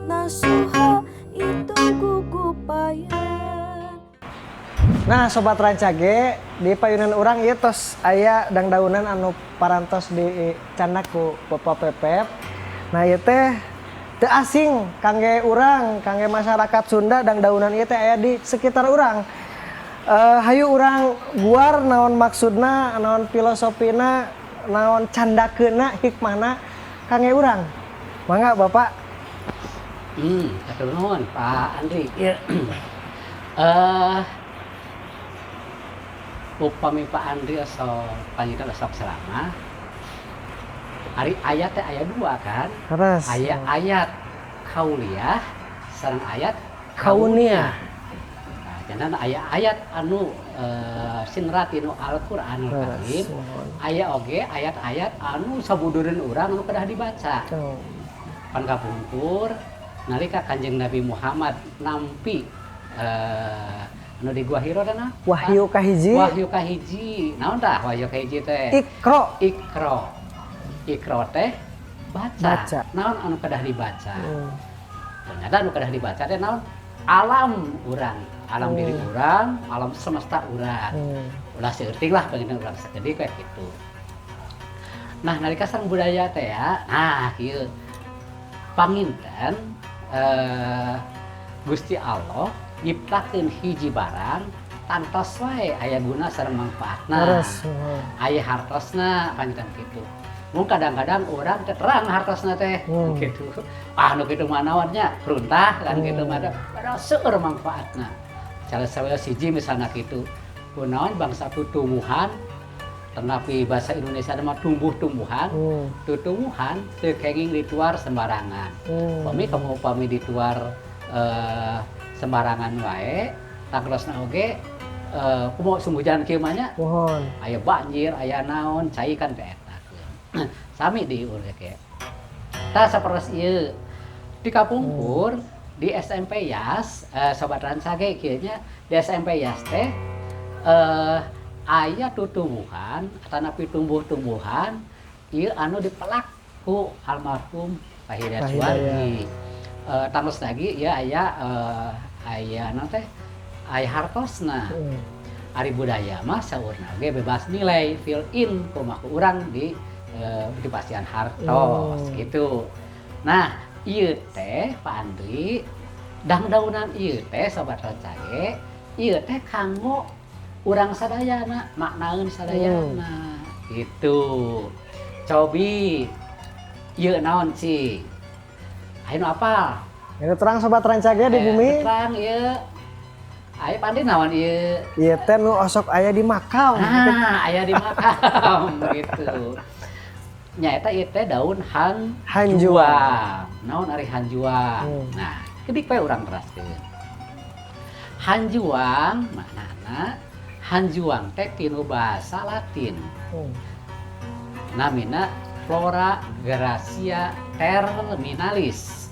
nasuha itu gugupayan. Nah sobat rancage di payunan urang ieu tos aya dangdaunan anu parantos di candak ku Bapak Pepep. Nah ieu teh teu asing kangge urang, kangge masyarakat Sunda dangdaunan ieu teh aya di sekitar urang. Hayu urang guar naon maksudna, naon filosofina, naon candakeuna, hikmahna kangge urang. Mangga Bapak. Hatur nuhun Pak Andri. Upami Pak Andri panjina sok ceramah. Ari ayat teh aya dua kan? Terus. Aya ayat kauliyah sareng ayat Kauniyah. Nah, jangan aya ayat anu sinrat tinu Al-Qur'anul Karim. Aya oge ayat-ayat anu sabudureun urang anu kedah dibaca. Pan kapungkur nalika Kanjeng Nabi Muhammad nampi anu di Gua Hiro teh Wahyu kahiji. Wahyu kahiji. Naon tah wahyu kahiji teh? Ikro teh baca. Naon anu kedah dibaca? Ternyata anu kedah dibaca teh naon? Alam urang, alam diri urang, alam semesta urang. Ulah seueuting lah pengen urang sagede kayak gitu. Nah, nalika sareng budaya teh ya. Nah, kieu panginten Gusti Allah nyiptakeun hiji barang tantos wae aya guna sareng mangpaatna. Aya hartosna panginten kitu. Mun kadang-kadang urang teh terang hartosna teh kitu. Nu kitu mah naon nya? Peruntah kan kitu mah padahal seueur mangfaatna. Salah siji misalna kitu. Kunaon bangsa tutumbuhan tetapi bahasa Indonesia mah tumbuh-tumbuhan. Tutumbuhan teu kenging dituar sembarangan. Upami dituar sembarangan wae, tagrosna oge kumaha sumbujan kieu mah nya? Aya banjir, aya naon, cai kan teh eta. Sami di urang ge. Tah sapertos ieu di kapungkur di SMP Yas, sobat rancage kieu nya di SMP Yas teh aya tutumbuhan tanapi tumbuh-tumbuhan ieu anu dipelak ku almarhum Pak Hidayat Suwardi. Tangos lagi ya aya naon teh aya hartosna. Ari budaya mah saurna ge bebas nilai fill in kumaha urang di pasiean hartos gitu. Nah, ieu teh Pak Andri dangdaunan ieu teh sobat rancage ieu teh kanggo urang sadayana, maknaeun sadayana. Gitu. Cobi ieu naon sih? Aya nu apal? Ini terang sobat rancage di bumi. Terang ieu. Aya pandi naon ieu? Ieu teh nu osok aya di makam. Nah, aya di makam gitu. Nyaeta ieu teh daun hanjuang. Naon ari hanjuang? Nah, kedik we urang teraskeun. Hanjuang maknana hanjuang teh tinu basa Latin. Namina Flora Gracia terminalis.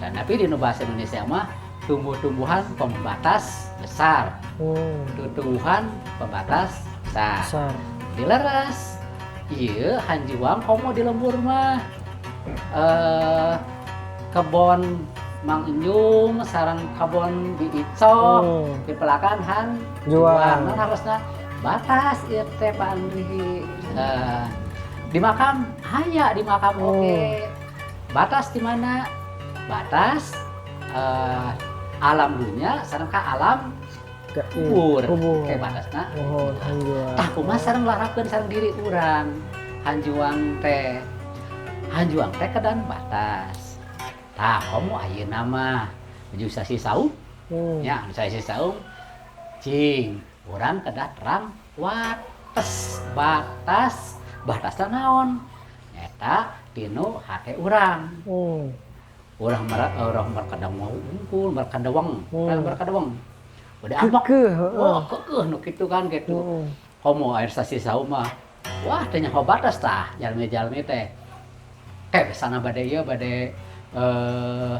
Dan tapi di bahasa Indonesia mah tumbuh-tumbuhan pembatas besar. Tumbuhan pembatas besar. Dileres. Ieu hanjuang komo di lembur mah kebon Mang Enjung sareng kebon di Icok di pelakan hanjuang. Nah, harusna batas ieu teh Pak Andri. Di makam aya di makam oge. Batas di mana? Batas alam dunia sareng ka alam kubur. Kayak batasna. Tah kumaha sareng larapkeun sareng diri urang. Hanjuang teh kedan batas. Tah komo ayeuna mah menuju sasi saung. Ya, sasi saung cing urang kedah terang wates batas. Batasna naon? Eta tinu hate urang. Urang markadang unggul, markadawang. Udah ambak. Keukeuh nu kitu kan gitu. Komo air sasi saung mah. Wah, teh nyaho batas tah jalmi-jalmi teh. Sana bade ieu bade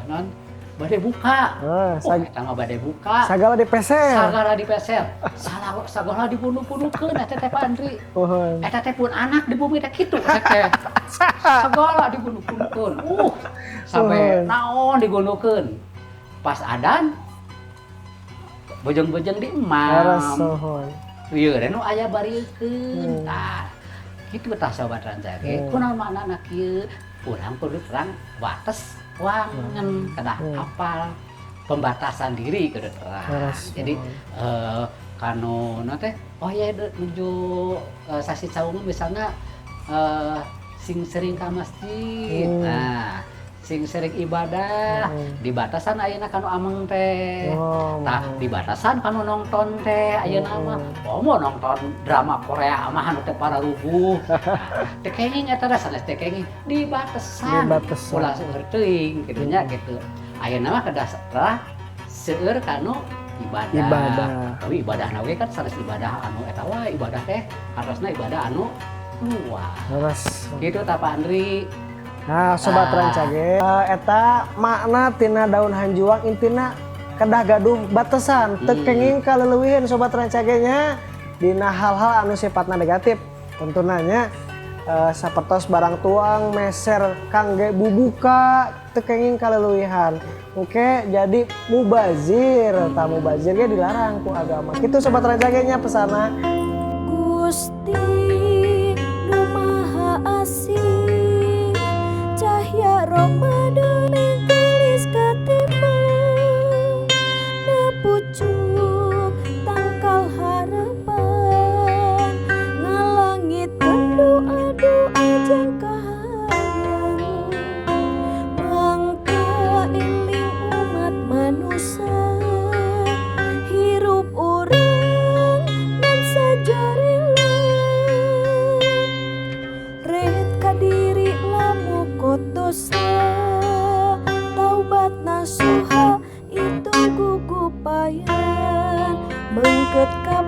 naon? bade buka. Oh, Eta mah bade buka. Sagala dipeser. Sagala dipeser. Sagala dibunuh-bunuhkeun eta teh Pak Andri. Eta teh pun anak di bumi teh kitu teh. Sagala dibunuh-bunuhkeun. Sampai naon digunuhkeun. Pas adan bojong-bojong di imam. Ieu nu aya bariekeun. Tah, kitu tah sobat Rancage. Kunaon maknana kieu? Urang kudu terang batas wangen kedah hafal pembatasan diri kudu terang. Jadi kanu teh oh ya nuju sasi saungeun misalnya sing sering ka masjid. Nah, sing sering ibadah di batasan ayeuna kanu ameng teh. Tah di batasan kanu nonton teh ayeuna mah mau nonton drama Korea mah anu teh pararubuh. Teh kenging eta da sanes teh kenging di batasan. Ulah seueur teuing kitu nya kitu. Ayeuna mah kedah seueur kanu ibadah. Tapi ibadahna we kan sanes ibadah anu eta wae ibadah teh harusna ibadah anu luas. Kitu tah Pak Andri. Nah, sobat Rancage, eta makna tina daun hanjuang intina kedah gaduh batasan, teu kenging kaleuweuhin sobat Rancage nya dina hal-hal anu sifatna negatif. Tentunanya sapertos barang tuang, meser, kangge bubuka, teu kenging kaleuweuhan. Oke, jadi mubazir, tah mubazir ge dilarang ku agama. Kitu sobat Rancage nya pesana. Gusti Nu Maha Asih cahya Ramadan menggelis katimbang na pucuk tangkal harapan ngalangitkeun doa-doa jeung kahayang mangka eling umat manusia hirup urang dan sajarela ret ka diri lamu dosa taubat nasuha itu gugupayan mengket ka